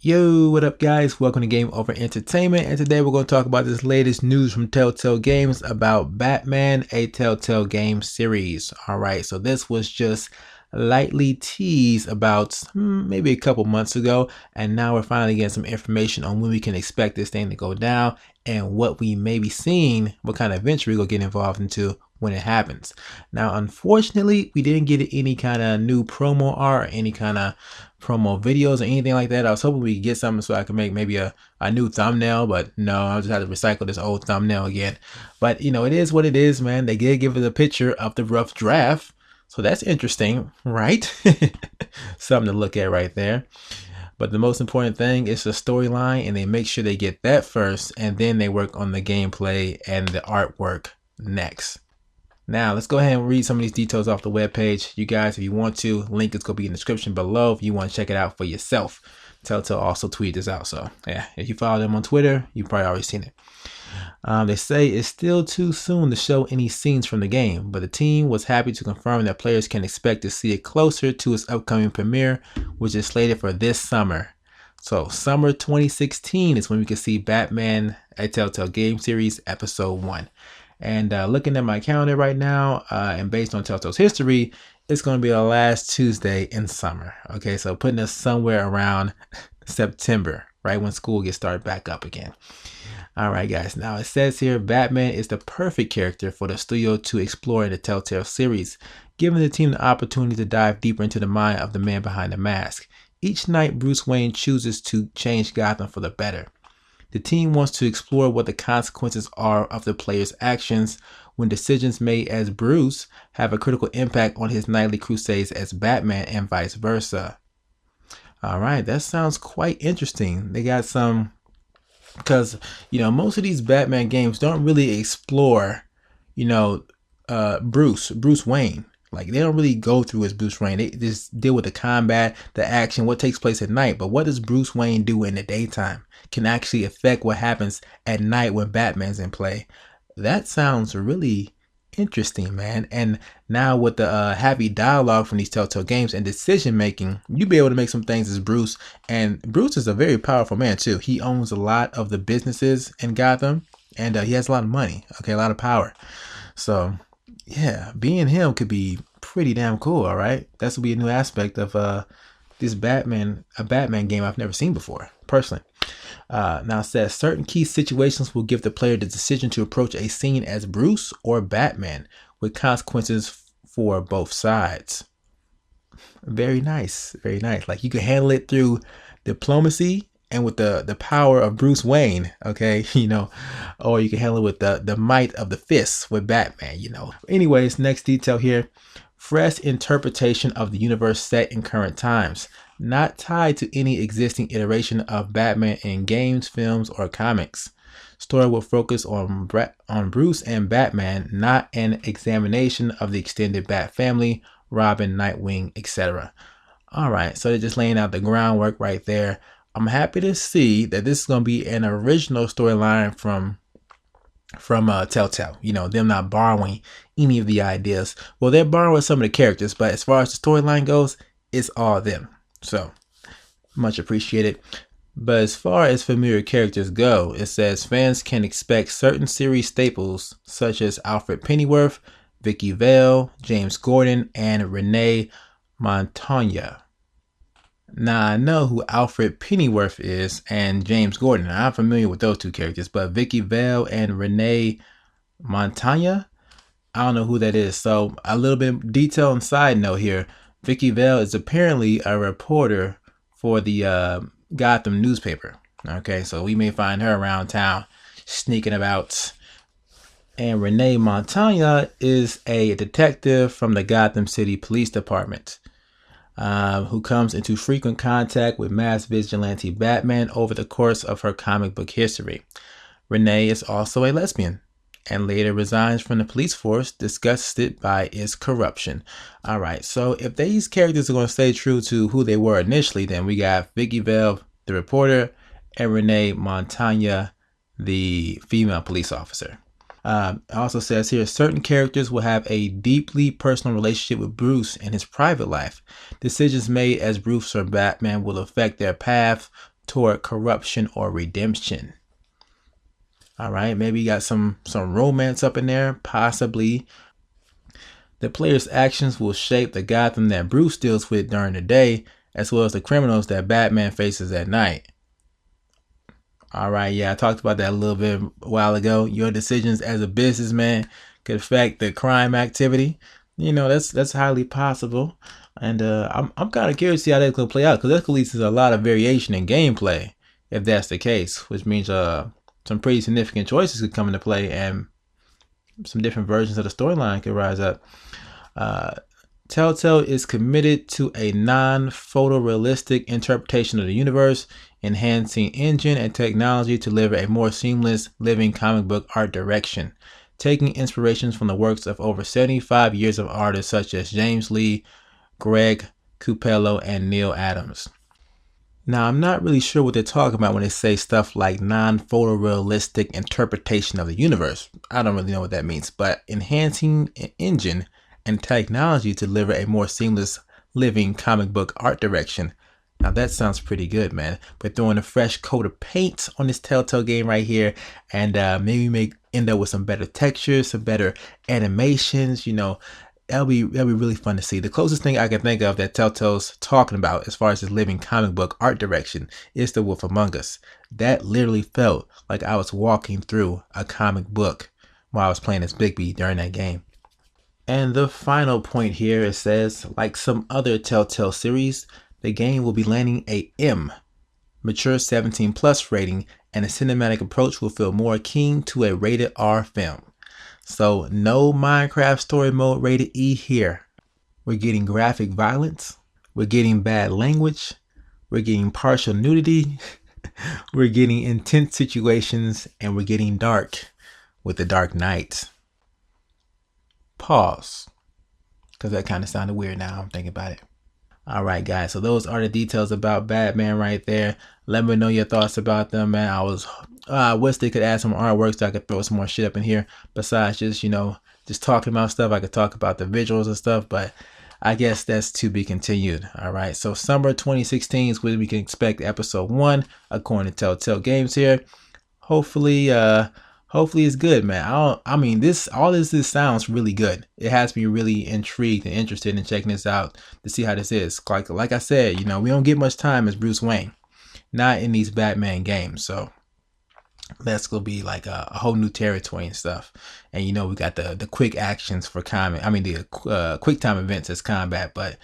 Yo, what up guys? Welcome to GameOver Entertainment, and today we're going to talk about this latest news from Telltale Games about Batman, a Telltale Games Series. Alright, so this was just lightly teased about maybe a couple months ago, and now we're finally getting some information on when we can expect this thing to go down and what we may be seeing, what kind of adventure we're going to get involved into when it happens. Now, unfortunately, we didn't get any kind of new promo art or any kind of promo videos or anything like that. I was hoping we could get something so I could make maybe a new thumbnail, but no, I'll just have to recycle this old thumbnail again. But you know, it is what it is, man. They did give us a picture of the rough draft, so that's interesting, right? Something to look at right there. But the most important thing is the storyline, and they make sure they get that first, and then they work on the gameplay and the artwork next. Now, let's go ahead and read some of these details off the webpage. You guys, if you want to, link is going to be in the description below if you want to check it out for yourself. Telltale also tweeted this out, so yeah, if you follow them on Twitter, you've probably already seen it. They say it's still too soon to show any scenes from the game, but the team was happy to confirm that players can expect to see it closer to its upcoming premiere, which is slated for this summer. So summer 2016 is when we can see Batman, a Telltale Game Series Episode 1. And looking at my calendar right now, and based on Telltale's history, it's going to be the last Tuesday in summer. Okay, so putting us somewhere around September, right when school gets started back up again. All right, guys. Now it says here, Batman is the perfect character for the studio to explore in the Telltale series, giving the team the opportunity to dive deeper into the mind of the man behind the mask. Each night, Bruce Wayne chooses to change Gotham for the better. The team wants to explore what the consequences are of the player's actions when decisions made as Bruce have a critical impact on his nightly crusades as Batman and vice versa. All right, that sounds quite interesting. They got some, because, you know, most of these Batman games don't really explore, you know, Bruce Wayne. Like, they don't really go through as Bruce Wayne. They just deal with the combat, the action, what takes place at night. But what does Bruce Wayne do in the daytime can actually affect what happens at night when Batman's in play. That sounds really interesting, man. And now with the heavy dialogue from these Telltale games and decision making, you'll be able to make some things as Bruce. And Bruce is a very powerful man too. He owns a lot of the businesses in Gotham, and he has a lot of money. Okay, a lot of power. So yeah, being him could be pretty damn cool. All right, that's will be a new aspect of this Batman game I've never seen before personally. Now it says certain key situations will give the player the decision to approach a scene as Bruce or Batman, with consequences for both sides. Very nice, very nice. Like, you can handle it through diplomacy and with the power of Bruce Wayne, okay, you know, or you can handle it with the might of the fists with Batman, you know. Anyways, next detail here. Fresh interpretation of the universe set in current times, not tied to any existing iteration of Batman in games, films, or comics. Story will focus on Bruce and Batman, not an examination of the extended Bat family, Robin, Nightwing, etc. All right, so they're just laying out the groundwork right there. I'm happy to see that this is going to be an original storyline from Telltale, you know, them not borrowing any of the ideas. Well, they're borrowing some of the characters, but as far as the storyline goes, it's all them. So much appreciated. But as far as familiar characters go, it says fans can expect certain series staples such as Alfred Pennyworth, Vicky Vale, James Gordon, and Renee Montoya. Now, I know who Alfred Pennyworth is and James Gordon. I'm familiar with those two characters, but Vicky Vale and Renee Montoya, I don't know who that is. So a little bit of detail and side note here. Vicky Vale is apparently a reporter for the Gotham newspaper. Okay, so we may find her around town sneaking about. And Renee Montoya is a detective from the Gotham City Police Department, who comes into frequent contact with mass vigilante Batman over the course of her comic book history. Renee is also a lesbian and later resigns from the police force, disgusted by its corruption. All right, so if these characters are going to stay true to who they were initially, then we got Vicky Vale, the reporter, and Renee Montoya, the female police officer. It also says here, certain characters will have a deeply personal relationship with Bruce in his private life. Decisions made as Bruce or Batman will affect their path toward corruption or redemption. All right, maybe you got some romance up in there, possibly. The player's actions will shape the Gotham that Bruce deals with during the day, as well as the criminals that Batman faces at night. All right, yeah, I talked about that a little bit a while ago. Your decisions as a businessman could affect the crime activity. You know, that's highly possible. And I'm kind of curious to see how that's going to play out, because that could lead to a lot of variation in gameplay if that's the case, which means some pretty significant choices could come into play and some different versions of the storyline could rise up. Telltale is committed to a non-photorealistic interpretation of the universe, enhancing engine and technology to deliver a more seamless living comic book art direction, taking inspirations from the works of over 75 years of artists such as James Lee, Greg Capullo, and Neil Adams. Now, I'm not really sure what they're talking about when they say stuff like non-photorealistic interpretation of the universe. I don't really know what that means, but enhancing an engine and technology to deliver a more seamless living comic book art direction. Now that sounds pretty good, man. We're throwing a fresh coat of paint on this Telltale game right here, and maybe end up with some better textures, some better animations. You know, that'll be really fun to see. The closest thing I can think of that Telltale's talking about as far as this living comic book art direction is The Wolf Among Us. That literally felt like I was walking through a comic book while I was playing as Bigby during that game. And the final point here, it says, like some other Telltale series, the game will be landing a M, mature 17 plus rating, and a cinematic approach will feel more akin to a rated R film. So no Minecraft story mode rated E here. We're getting graphic violence, we're getting bad language, we're getting partial nudity, we're getting intense situations, and we're getting dark with the Dark Knight. Pause, because that kind of sounded weird now I'm thinking about it. All right, guys, so those are the details about Batman right there. Let me know your thoughts about them, man. I wish they could add some artwork so I could throw some more shit up in here besides just, just talking about stuff. I could talk about the visuals and stuff, but I guess that's to be continued. All right, so summer 2016 is when we can expect episode 1 according to Telltale Games here. Hopefully it's good, man. All this sounds really good. It has me really intrigued and interested in checking this out to see how this is. Like I said, we don't get much time as Bruce Wayne, not in these Batman games. So that's gonna be like a whole new territory and stuff. And we got the quick actions for combat. The quick time events as combat, but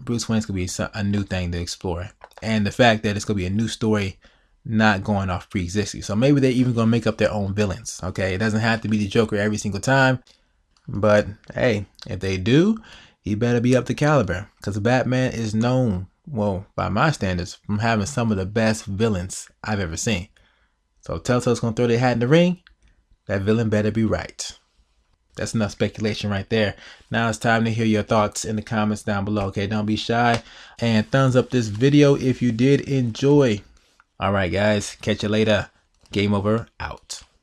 Bruce Wayne's gonna be a new thing to explore. And the fact that it's gonna be a new story, not going off pre-existing. So maybe they're even gonna make up their own villains. Okay, it doesn't have to be the Joker every single time, but hey, if they do, he better be up to caliber, because Batman is known, well, by my standards, from having some of the best villains I've ever seen. So Telltale's gonna throw their hat in the ring. That villain better be right. That's enough speculation right there. Now it's time to hear your thoughts in the comments down below. Okay, don't be shy, and thumbs up this video if you did enjoy. All right, guys, catch you later. Game over, out.